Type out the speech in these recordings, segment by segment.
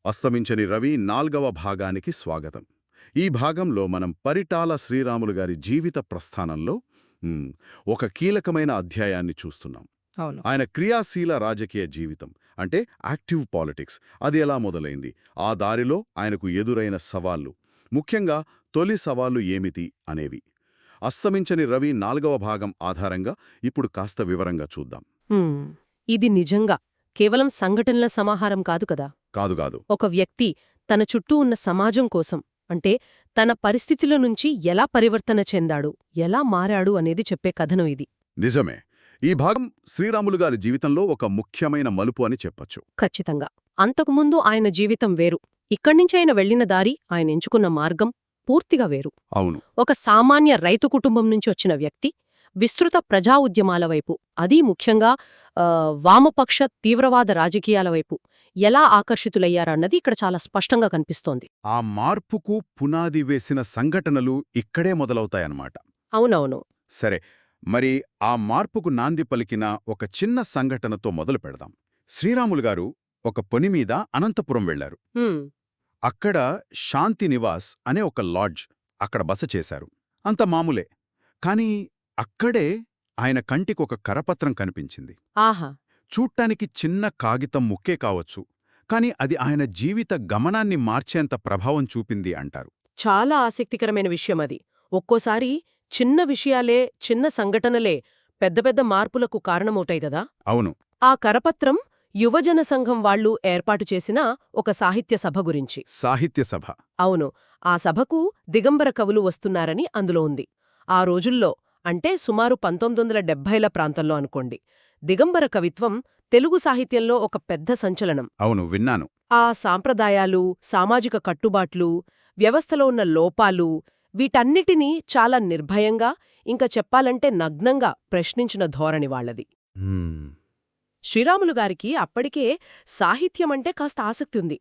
అస్తమించని రవి 4వ భాగానికి స్వాగతం. ఈ భాగంలో మనం పరిటాల శ్రీరాములు గారి జీవిత ప్రస్థానంలో ఒక కీలకమైన అధ్యాయాన్ని చూస్తున్నాం. అవును. ఆయన క్రియాశీల రాజకీయ జీవితం అంటే యాక్టివ్ పాలిటిక్స్ అది ఎలా మొదలైంది, ఆ దారిలో ఆయనకు ఎదురైన సవాళ్లు, ముఖ్యంగా తొలి సవాళ్లు ఏమిటి అనేవి అస్తమించని రవి 4వ భాగం ఆధారంగా ఇప్పుడు కాస్త వివరంగా చూద్దాం. ఇది నిజంగా కేవలం సంఘటనల సమాహారం కాదు కదా. కాదు. ఒక వ్యక్తి తన చుట్టూ ఉన్న సమాజం కోసం, అంటే తన పరిస్థితుల నుంచి ఎలా పరివర్తన చెందాడు, ఎలా మారాడు అనేది చెప్పే కథనం ఇది. నిజమే. ఈ భాగం శ్రీరాములు గారి జీవితంలో ఒక ముఖ్యమైన మలుపు అని చెప్పొచ్చు. ఖచ్చితంగా. అంతకుముందు ఆయన జీవితం వేరు. ఇక్కడ్నించి ఆయన వెళ్లిన దారి, ఆయన ఎంచుకున్న మార్గం పూర్తిగా వేరు. అవును. ఒక సామాన్య రైతు కుటుంబం నుంచి వచ్చిన వ్యక్తి విస్తృత ప్రజా ఉద్యమాల వైపు, అదీ ముఖ్యంగా వామపక్ష తీవ్రవాద రాజకీయాల వైపు ఎలా ఆకర్షితులయ్యారన్నది ఇక్కడ చాలా స్పష్టంగా కనిపిస్తోంది. ఆ మార్పుకు పునాది వేసిన సంఘటనలు ఇక్కడే మొదలవుతాయన్నమాట. అవునవును. సరే, మరి ఆ మార్పుకు నాంది పలికిన ఒక చిన్న సంఘటనతో మొదలు పెడదాం. శ్రీరాములు గారు ఒక పని మీద అనంతపురం వెళ్లారు. అక్కడ శాంతి నివాస్ అనే ఒక లాడ్జ్, అక్కడ బస చేశారు. అంత మామూలే. కాని అక్కడే ఆయన కంటికొక కరపత్రం కనిపించింది. ఆహా! చూడ్డానికి చిన్న కాగితం ముక్కే కావచ్చు, కాని అది ఆయన జీవిత గమనాన్ని మార్చేంత ప్రభావం చూపింది అంటారు. చాలా ఆసక్తికరమైన విషయం అది. ఒక్కోసారి చిన్న విషయాలే, చిన్న సంఘటనలే పెద్ద పెద్ద మార్పులకు కారణమవుతాయి గదా. అవును. ఆ కరపత్రం యువజన సంఘం వాళ్లు ఏర్పాటు చేసిన ఒక సాహిత్య సభ గురించి. సాహిత్య సభ? అవును. ఆ సభకు దిగంబర కవులు వస్తున్నారని అందులో ఉంది. ఆ రోజుల్లో, అంటే సుమారు 1970ల ప్రాంతంలో అనుకోండి, దిగంబర కవిత్వం తెలుగు సాహిత్యంలో ఒక పెద్ద సంచలనం. అవును, విన్నాను. ఆ సాంప్రదాయాలు, సామాజిక కట్టుబాట్లు, వ్యవస్థలో ఉన్న లోపాలు, వీటన్నిటినీ చాలా నిర్భయంగా, ఇంకా చెప్పాలంటే నగ్నంగా ప్రశ్నించిన ధోరణి వాళ్లది. శ్రీరాములు గారికి అప్పటికే సాహిత్యమంటే కాస్త ఆసక్తి ఉంది.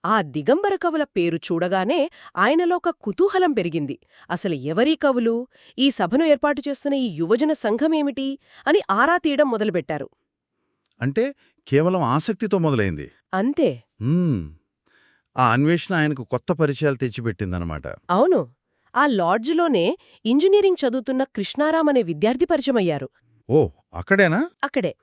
ఆ దిగంబర కవుల పేరు చూడగానే ఆయనలో ఒక కుతూహలం పెరిగింది. అసలు ఎవరీ కవులు, ఈ సభను ఏర్పాటు చేస్తున్న ఈ యువజన సంఘమేమిటి అని ఆరా తీయడం మొదలుపెట్టారు. అంటే కేవలం ఆసక్తితో మొదలైంది. అంతే. ఆ అన్వేషణ ఆయనకు కొత్త పరిచయాలు తెచ్చిపెట్టిందనమాట. అవును. ఆ లాడ్జ్లోనే ఇంజనీరింగ్ చదువుతున్న కృష్ణారాం అనే విద్యార్థి పరిచయమయ్యారు. ఓ, అక్కడేనా? అక్కడే.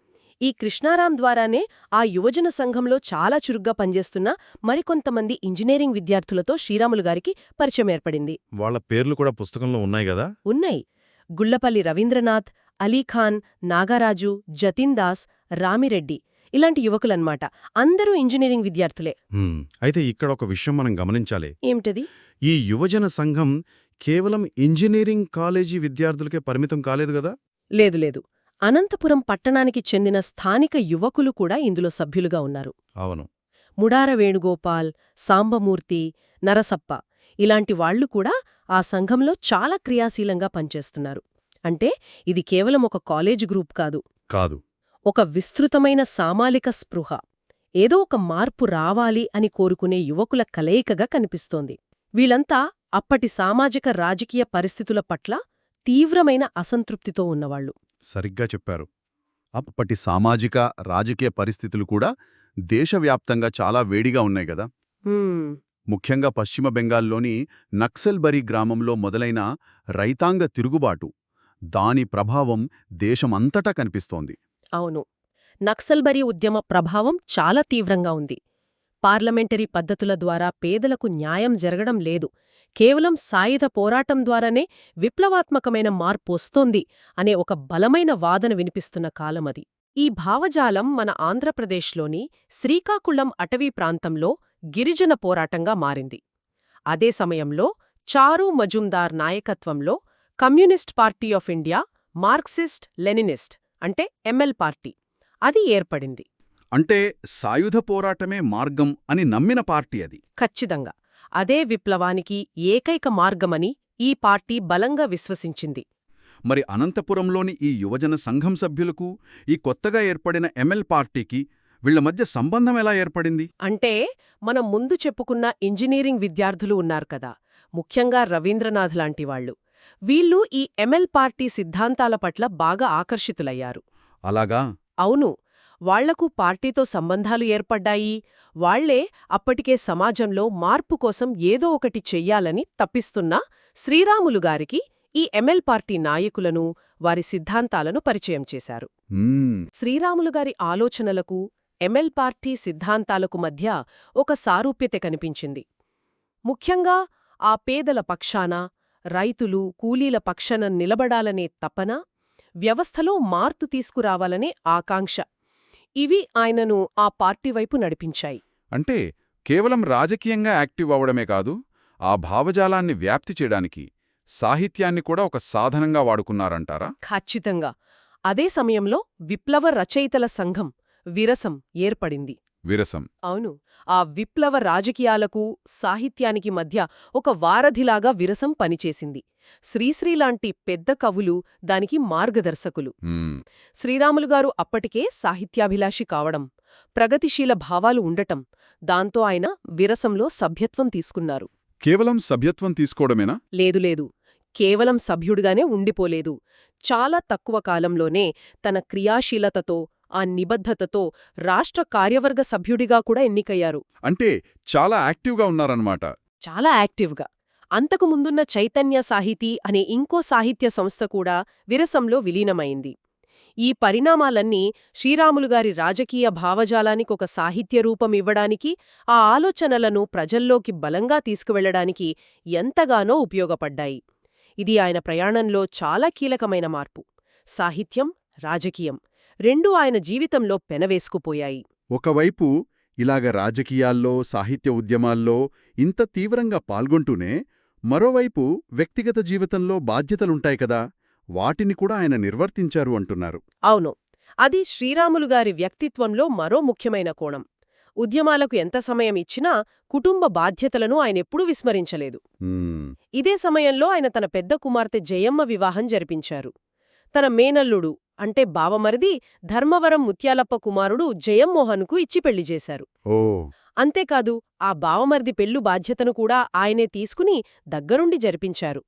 ఈ కృష్ణారాం ద్వారానే ఆ యువజన సంఘంలో చాలా చురుగ్గా పనిచేస్తున్న మరికొంతమంది ఇంజనీరింగ్ విద్యార్థులతో శ్రీరాములు గారికి పరిచయం ఏర్పడింది. వాళ్ల పేర్లు కూడా పుస్తకంలో ఉన్నాయి గదా? ఉన్నాయి. గుళ్లపల్లి రవీంద్రనాథ్, అలీఖాన్, నాగరాజు, జతిన్ దాస్, రామిరెడ్డి, ఇలాంటి యువకులన్మాట. అందరూ ఇంజనీరింగ్ విద్యార్థులే. అయితే ఇక్కడ ఒక విషయం మనం గమనించాలి. ఏమిటది? ఈ యువజన సంఘం కేవలం ఇంజనీరింగ్ కాలేజీ విద్యార్థులకే పరిమితం కాలేదు గదా? లేదు. అనంతపురం పట్టణానికి చెందిన స్థానిక యువకులు కూడా ఇందులో సభ్యులుగా ఉన్నారు. అవును. ముడార వేణుగోపాల్, సాంబమూర్తి, నరసప్ప ఇలాంటి వాళ్లు కూడా ఆ సంఘంలో చాలా క్రియాశీలంగా పనిచేస్తున్నారు. అంటే ఇది కేవలం ఒక కాలేజీ గ్రూప్ కాదు. ఒక విస్తృతమైన సామాజిక స్పృహ, ఏదో ఒక మార్పు రావాలి అని కోరుకునే యువకుల కలయికగా కనిపిస్తోంది. వీళ్ళంతా అప్పటి సామాజిక రాజకీయ పరిస్థితుల పట్ల తీవ్రమైన అసంతృప్తితో ఉన్నవాళ్లు. సరిగ్గా చెప్పారు. అప్పటి సామాజిక రాజకీయ పరిస్థితులు కూడా దేశవ్యాప్తంగా చాలా వేడిగా ఉన్నాయి గదా. ముఖ్యంగా పశ్చిమ బెంగాల్లోని నక్సల్బరీ గ్రామంలో మొదలైన రైతాంగ తిరుగుబాటు, దాని ప్రభావం దేశమంతటా కనిపిస్తోంది. అవును. నక్సల్బరీ ఉద్యమ ప్రభావం చాలా తీవ్రంగా ఉంది. పార్లమెంటరీ పద్ధతుల ద్వారా పేదలకు న్యాయం జరగడం లేదు, కేవలం సాయుధ పోరాటం ద్వారానే విప్లవాత్మకమైన మార్పు వస్తోంది అనే ఒక బలమైన వాదన వినిపిస్తున్న కాలమది. ఈ భావజాలం మన ఆంధ్రప్రదేశ్లోని శ్రీకాకుళం అటవీ ప్రాంతంలో గిరిజన పోరాటంగా మారింది. అదే సమయంలో చారు మజుందార్ నాయకత్వంలో communist party of India, Marxist Leninist అంటే ఎంఎల్ పార్టీ, అది ఏర్పడింది. అంటే సాయుధ పోరాటమే మార్గం అని నమ్మిన పార్టీ అది. ఖచ్చితంగా. అదే విప్లవానికి ఏకైక మార్గమని ఈ పార్టీ బలంగా విశ్వసించింది. మరి అనంతపురంలోని ఈ యువజన సంఘం సభ్యులకు, ఈ కొత్తగా ఏర్పడిన ఎంఎల్ పార్టీకి వీళ్ల మధ్య సంబంధం ఎలా ఏర్పడింది? అంటే మనం ముందు చెప్పుకున్న ఇంజనీరింగ్ విద్యార్థులు ఉన్నారు కదా, ముఖ్యంగా రవీంద్రనాథ్ లాంటివాళ్లు, వీళ్ళు ఈ ఎంఎల్ పార్టీ సిద్ధాంతాల పట్ల బాగా ఆకర్షితులయ్యారు. అలాగా? అవును. వాళ్లకు పార్టీతో సంబంధాలు ఏర్పడ్డాయి. వాళ్లే అప్పటికే సమాజంలో మార్పు కోసం ఏదో ఒకటి చెయ్యాలని తప్పిస్తున్న శ్రీరాములుగారికి ఈ ఎంఎల్ పార్టీ నాయకులను, వారి సిద్ధాంతాలను పరిచయం చేశారు. శ్రీరాములుగారి ఆలోచనలకు, ఎంఎల్ పార్టీ సిద్ధాంతాలకు మధ్య ఒక సారూప్యత కనిపించింది. ముఖ్యంగా ఆ పేదల పక్షాన, రైతులు, కూలీల పక్షాన నిలబడాలనే తపన, వ్యవస్థలో మార్పు తీసుకురావాలనే ఆకాంక్ష ఇవి ఆయనను ఆ పార్టీ వైపు నడిపించాయి. అంటే కేవలం రాజకీయంగా యాక్టివ్ అవడమే కాదు, ఆ భావజాలాన్ని వ్యాప్తి చేయడానికి సాహిత్యాన్ని కూడా ఒక సాధనంగా వాడుకున్నారంటారా? ఖచ్చితంగా. అదే సమయంలో విప్లవ రచయితల సంఘం విరసం ఏర్పడింది. విరసం. అవును. ఆ విప్లవ రాజకీయాలకు, సాహిత్యానికి మధ్య ఒక వారధిలాగా విరసం పనిచేసింది. శ్రీశ్రీలాంటి పెద్ద కవులు దానికి మార్గదర్శకులు. శ్రీరాములుగారు అప్పటికే సాహిత్యాభిలాషి కావడం, ప్రగతిశీల భావాలు ఉండటం, దాంతో ఆయన విరసంలో సభ్యత్వం తీసుకున్నారు. కేవలం సభ్యత్వం తీసుకోవడమేనా? లేదు. కేవలం సభ్యుడిగానే ఉండిపోలేదు. చాలా తక్కువ కాలంలోనే తన క్రియాశీలతతో, ఆ నిబద్ధతతో రాష్ట్ర కార్యవర్గ సభ్యుడిగా కూడా ఎన్నికయ్యారు. అంటే చాలా యాక్టివ్గా ఉన్నారన్నమాట. చాలా యాక్టివ్గా. అంతకు ముందున్న చైతన్య సాహితీ అనే ఇంకో సాహిత్య సంస్థ కూడా విరసంలో విలీనమైంది. ఈ పరిణామాలన్నీ శ్రీరాములుగారి రాజకీయ భావజాలానికొక సాహిత్య రూపం ఇవ్వడానికి, ఆ ఆలోచనలను ప్రజల్లోకి బలంగా తీసుకువెళ్లడానికి ఎంతగానో ఉపయోగపడ్డాయి. ఇది ఆయన ప్రయాణంలో చాలా కీలకమైన మార్పు. సాహిత్యం, రాజకీయం రెండూ ఆయన జీవితంలో పెనవేసుకుపోయాయి. ఒకవైపు ఇలాగ రాజకీయాల్లో, సాహిత్య ఉద్యమాల్లో ఇంత తీవ్రంగా పాల్గొంటూనే మరోవైపు వ్యక్తిగత జీవితంలో బాధ్యతలుంటాయి కదా, వాటిని కూడా ఆయన నిర్వర్తించారు అంటున్నారు. అవును. అది శ్రీరాములుగారి వ్యక్తిత్వంలో మరో ముఖ్యమైన కోణం. ఉద్యమాలకు ఎంత సమయం ఇచ్చినా కుటుంబ బాధ్యతలను ఆయనెప్పుడూ విస్మరించలేదు. ఇదే సమయంలో ఆయన తన పెద్ద కుమార్తె జయమ్మ వివాహం జరిపించారు. తన మేనల్లుడు అంటే బావమరిది ధర్మవరం ముత్యాలప్ప కుమారుడు జయమ్మోహన్కు ఇచ్చి పెళ్లి చేశారు. అంతేకాదు ఆ బావమరిది పెళ్లు బాధ్యతను కూడా ఆయనే తీసుకుని దగ్గరుండి జరిపించారు.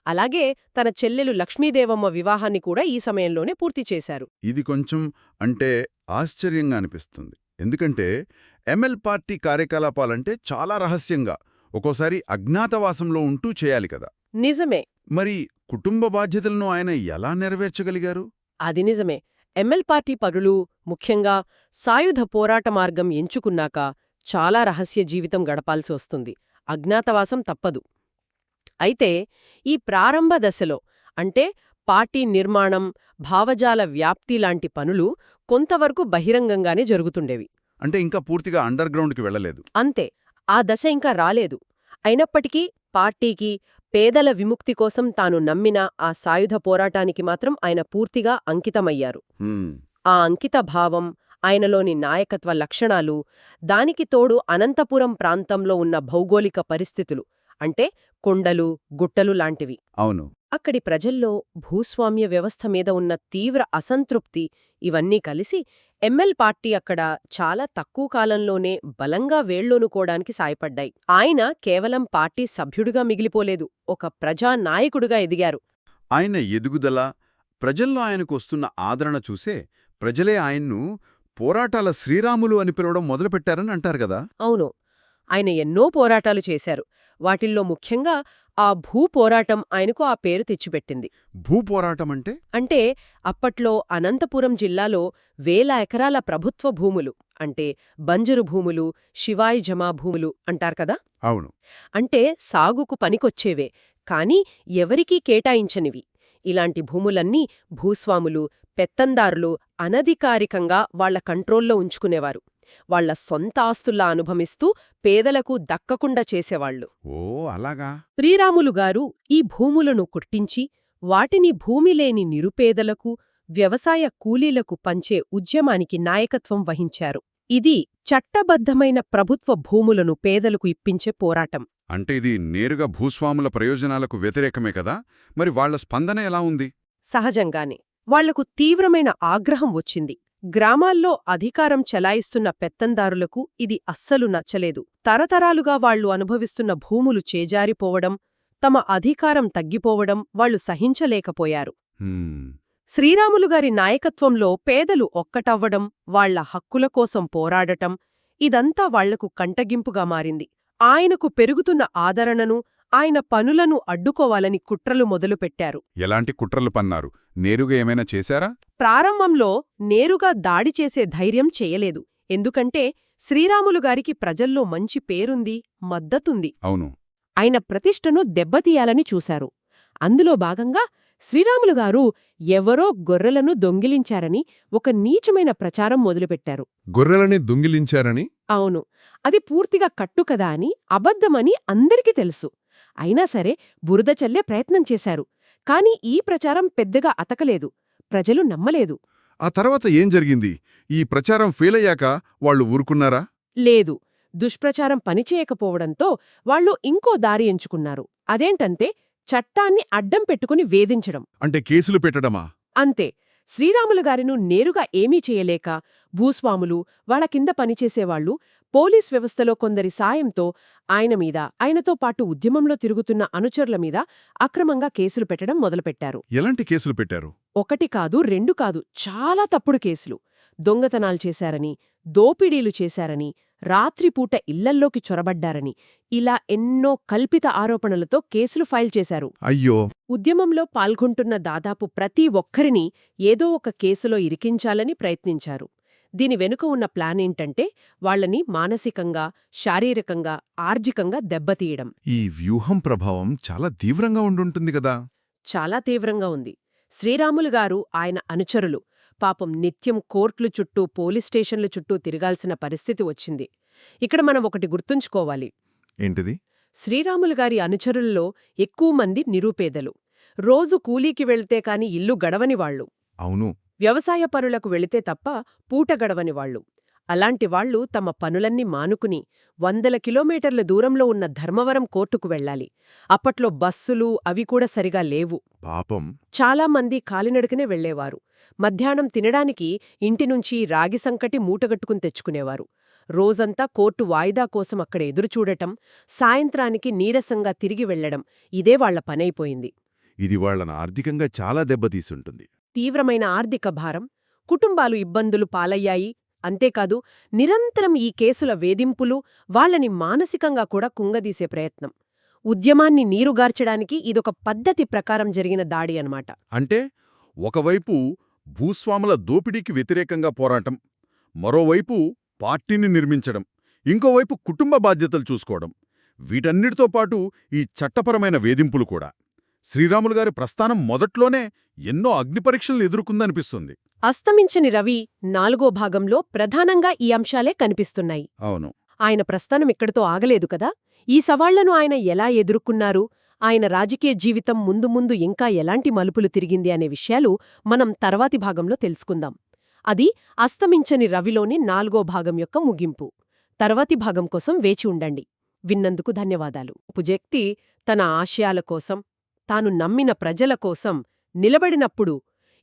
అలాగే తన చెల్లెలు లక్ష్మీదేవమ్మ వివాహాన్ని కూడా ఈ సమయంలోనే పూర్తి చేశారు. ఇది కొంచెం అంటే ఆశ్చర్యంగా అనిపిస్తుంది. ఎందుకంటే ఎంఎల్ పార్టీ కార్యకలాపాలంటే చాలా రహస్యంగా, ఒక్కోసారి అజ్ఞాతవాసంలో ఉంటూ చేయాలి కదా. నిజమే. మరి కుటుంబ బాధ్యతలను ఆయన ఎలా నెరవేర్చగలిగారు? అది నిజమే. ఎంఎల్ పార్టీ పరులు ముఖ్యంగా సాయుధ పోరాట మార్గం ఎంచుకున్నాక చాలా రహస్య జీవితం గడపాల్సి వస్తుంది. అజ్ఞాతవాసం తప్పదు. అయితే ఈ ప్రారంభ దశలో అంటే పార్టీ నిర్మాణం, భావజాల వ్యాప్తి లాంటి పనులు కొంతవరకు బహిరంగంగానే జరుగుతుండేవి. అంటే ఇంకా పూర్తిగా అండర్ గ్రౌండ్కి వెళ్ళలేదు. అంతే. ఆ దశ ఇంకా రాలేదు. అయినప్పటికీ పార్టీకి, పేదల విముక్తి కోసం తాను నమ్మిన ఆ సాయుధ పోరాటానికి మాత్రం ఆయన పూర్తిగా అంకితమయ్యారు. ఆ అంకిత భావం, ఆయనలోని నాయకత్వ లక్షణాలు, దానికి తోడు అనంతపురం ప్రాంతంలో ఉన్న భౌగోళిక పరిస్థితులు అంటే కొండలు, గుట్టలు లాంటివి. అవును. అక్కడి ప్రజల్లో భూస్వామ్య వ్యవస్థ మీద ఉన్న తీవ్ర అసంతృప్తి ఇవన్నీ కలిసి ఎంఎల్ పార్టీ అక్కడ చాలా తక్కువ కాలంలోనే బలంగా వేళ్లూనుకోవడానికి సాయపడ్డాయి. ఆయన కేవలం పార్టీ సభ్యుడిగా మిగిలిపోలేదు, ఒక ప్రజానాయకుడిగా ఎదిగారు. ఆయన ఎదుగుదల, ప్రజల్లో ఆయనకు వస్తున్న ఆదరణ చూసే ప్రజలే ఆయన్ను పోరాటాల శ్రీరాములు అని పిలవడం మొదలుపెట్టారని అంటారు కదా. అవును. ఆయన ఎన్నో పోరాటాలు చేశారు. వాటిల్లో ముఖ్యంగా ఆ భూపోరాటం ఆయనకు ఆ పేరు తెచ్చిపెట్టింది. భూపోరాటం అంటే అప్పట్లో అనంతపురం జిల్లాలో వేల ఎకరాల ప్రభుత్వ భూములు అంటే బంజరు భూములు, శివాయి జమా భూములు అంటారు కదా. అవును. అంటే సాగుకు పనికొచ్చేవే, కాని ఎవరికీ కేటాయించనివి. ఇలాంటి భూములన్నీ భూస్వాములు, పెత్తందారులు అనధికారికంగా వాళ్ల కంట్రోల్లో ఉంచుకునేవారు. వాళ్ల సొంత ఆస్తుల్లా అనుభవిస్తూ పేదలకు దక్కకుండా చేసేవాళ్లు. ఓ అలాగా. శ్రీరాములుగారు ఈ భూములను కుట్టించి వాటిని భూమిలేని నిరుపేదలకు, వ్యవసాయ కూలీలకు పంచే ఉద్యమానికి నాయకత్వం వహించారు. ఇది చట్టబద్ధమైన ప్రభుత్వ భూములను పేదలకు ఇప్పించే పోరాటం. అంటే ఇది నేరుగా భూస్వాముల ప్రయోజనాలకు వ్యతిరేకమే కదా. మరి వాళ్ల స్పందన ఎలా ఉంది? సహజంగానే వాళ్లకు తీవ్రమైన ఆగ్రహం వచ్చింది. గ్రామాల్లో అధికారం చెలాయిస్తున్న పెత్తందారులకు ఇది అస్సలు నచ్చలేదు. తరతరాలుగా వాళ్లు అనుభవిస్తున్న భూములు చేజారిపోవడం, తమ అధికారం తగ్గిపోవడం వాళ్లు సహించలేకపోయారు. శ్రీరాములుగారి నాయకత్వంలో పేదలు ఒక్కటవ్వడం, వాళ్ల హక్కుల కోసం పోరాడటం ఇదంతా వాళ్లకు కంటగింపుగా మారింది. ఆయనకు పెరుగుతున్న ఆదరణను, ఆయన పనులను అడ్డుకోవాలని కుట్రలు మొదలుపెట్టారు. ఎలాంటి కుట్రలు పన్నారు? నేరుగా ఏమైనా చేశారా? ప్రారంభంలో నేరుగా దాడి చేసే ధైర్యం చేయలేదు. ఎందుకంటే శ్రీరాములుగారికి ప్రజల్లో మంచి పేరుంది, మద్దతుంది. అవును. ఆయన ప్రతిష్టను దెబ్బతీయాలని చూశారు. అందులో భాగంగా శ్రీరాములుగారు ఎవరో గొర్రెలను దొంగిలించారని ఒక నీచమైన ప్రచారం మొదలుపెట్టారు. గొర్రెలని దొంగిలించారని? అవును. అది పూర్తిగా కట్టుకదా అని, అబద్ధమని అందరికీ తెలుసు. అయినా సరే బురద చల్లే ప్రయత్నం చేశారు. కాని ఈ ప్రచారం పెద్దగా అతకలేదు. ప్రజలు నమ్మలేదు. ఆ తర్వాత ఏం జరిగింది? ఈ ప్రచారం ఫెయిలయ్యాక వాళ్ళు ఊరుకున్నారా? లేదు. దుష్ప్రచారం పనిచేయకపోవడంతో వాళ్లు ఇంకో దారి ఎంచుకున్నారు. అదేంటంటే చట్టాన్ని అడ్డం పెట్టుకుని వేధించడం. అంటే కేసులు పెట్టడమా? అంతే. శ్రీరాములుగారిను నేరుగా ఏమీ చేయలేక భూస్వాములు, వాళ్ల కింద పనిచేసేవాళ్లు, పోలీస్ వ్యవస్థలో కొందరి సాయంతో ఆయనమీద, ఆయనతో పాటు ఉద్యమంలో తిరుగుతున్న అనుచరుల మీద అక్రమంగా కేసులు పెట్టడం మొదలుపెట్టారు. ఎలాంటి కేసులు పెట్టారు? 1 కాదు, 2 కాదు, చాలా తప్పుడు కేసులు. దొంగతనాలు చేశారని, దోపిడీలు చేశారని, రాత్రిపూట ఇళ్లల్లోకి చొరబడ్డారని, ఇలా ఎన్నో కల్పిత ఆరోపణలతో కేసులు ఫైల్ చేశారు. అయ్యో! ఉద్యమంలో పాల్గొంటున్న దాదాపు ప్రతి ఒక్కరినీ ఏదో ఒక కేసులో ఇరికించాలని ప్రయత్నించారు. దీని వెనుక ఉన్న ప్లానేంటంటే వాళ్లని మానసికంగా, శారీరకంగా, ఆర్థికంగా దెబ్బతీయడం. ఈ వ్యూహం ప్రభావం చాలా తీవ్రంగా ఉండుంటుంది కదా? చాలా తీవ్రంగా ఉంది. శ్రీరాములుగారు, ఆయన అనుచరులు పాపం నిత్యం కోర్టులు చుట్టూ, పోలీస్ స్టేషన్లు చుట్టూ తిరగాల్సిన పరిస్థితి వచ్చింది. ఇక్కడ మనం ఒకటి గుర్తుంచుకోవాలి. ఏంటిది? శ్రీరాములుగారి అనుచరుల్లో ఎక్కువ మంది నిరుపేదలు. రోజు కూలీకి వెళ్తే కాని ఇల్లు గడవనివాళ్లు. అవును. వ్యవసాయ పనులకు వెళితే తప్ప పూట గడవనివాళ్లు. అలాంటి వాళ్లు తమ పనులన్నీ మానుకుని 100 కిలోమీటర్ల దూరంలో ఉన్న ధర్మవరం కోర్టుకు వెళ్లాలి. అప్పట్లో బస్సులు అవి కూడా సరిగా లేవు. పాపం. చాలామంది కాలినడకనే వెళ్లేవారు. మధ్యాహ్నం తినడానికి ఇంటినుంచి రాగి సంకటి మూటగట్టుకుని తెచ్చుకునేవారు. రోజంతా కోర్టు వాయిదా కోసం అక్కడ ఎదురుచూడటం, సాయంత్రానికి నీరసంగా తిరిగి వెళ్లడం ఇదే వాళ్ల పనైపోయింది. ఇది వాళ్లను ఆర్థికంగా చాలా దెబ్బతీసుంటుంది. తీవ్రమైన ఆర్థిక భారం, కుటుంబాలు ఇబ్బందులు పాలయ్యాయి. అంతేకాదు నిరంతరం ఈ కేసుల వేధింపులు వాళ్లని మానసికంగా కూడా కుంగదీసే ప్రయత్నం. ఉద్యమాన్ని నీరుగార్చడానికి ఇదొక పద్ధతి ప్రకారం జరిగిన దాడి అన్నమాట. అంటే ఒకవైపు భూస్వాముల దోపిడీకి వ్యతిరేకంగా పోరాటం, మరోవైపు పార్టీని నిర్మించడం, ఇంకోవైపు కుటుంబ బాధ్యతలు చూసుకోవడం, వీటన్నిటితో పాటు ఈ చట్టపరమైన వేధింపులు కూడా. శ్రీరాములుగారి ప్రస్థానం మొదట్లోనే ఎన్నో అగ్నిపరీక్షలను ఎదుర్కొందనిపిస్తుంది. అస్తమించని రవి 4వ భాగంలో ప్రధానంగా ఈ అంశాలే కనిపిస్తున్నాయి. అవును. ఆయన ప్రస్థానం ఇక్కడితో ఆగలేదు కదా. ఈ సవాళ్లను ఆయన ఎలా ఎదుర్కొన్నారు, ఆయన రాజకీయ జీవితం ముందు ముందు ఇంకా ఎలాంటి మలుపులు తిరిగింది అనే విషయాలు మనం తర్వాతి భాగంలో తెలుసుకుందాం. అది అస్తమించని రవిలోని 4వ భాగం యొక్క ముగింపు. తర్వాతి భాగం కోసం వేచి ఉండండి. విన్నందుకు ధన్యవాదాలు. పుజెక్తి తన ఆశయాల కోసం, తాను నమ్మిన ప్రజల కోసం నిలబడినప్పుడు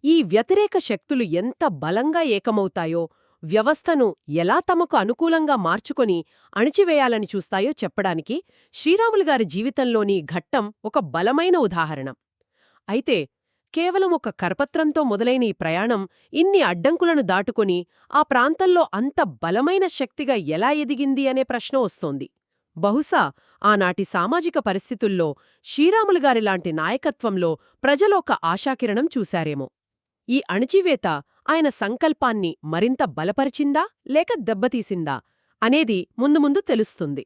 ఈ వ్యతిరేక శక్తులు ఎంత బలంగా ఏకమవుతాయో, వ్యవస్థను ఎలా తమకు అనుకూలంగా మార్చుకొని అణిచివేయాలని చూస్తాయో చెప్పడానికి శ్రీరాములుగారి జీవితంలోని ఘట్టం ఒక బలమైన ఉదాహరణ. అయితే కేవలం ఒక కరపత్రంతో మొదలైన ఈ ప్రయాణం ఇన్ని అడ్డంకులను దాటుకొని ఆ ప్రాంతంలో అంత బలమైన శక్తిగా ఎలా ఎదిగింది అనే ప్రశ్న వస్తోంది. బహుశా ఆనాటి సామాజిక పరిస్థితుల్లో శ్రీరాములుగారిలాంటి నాయకత్వంలో ప్రజలొక ఆశాకిరణం చూశారేమో. ఈ అణిచివేత ఆయన సంకల్పాన్ని మరింత బలపరిచిందా లేక దెబ్బతీసిందా అనేది ముందు ముందు తెలుస్తుంది.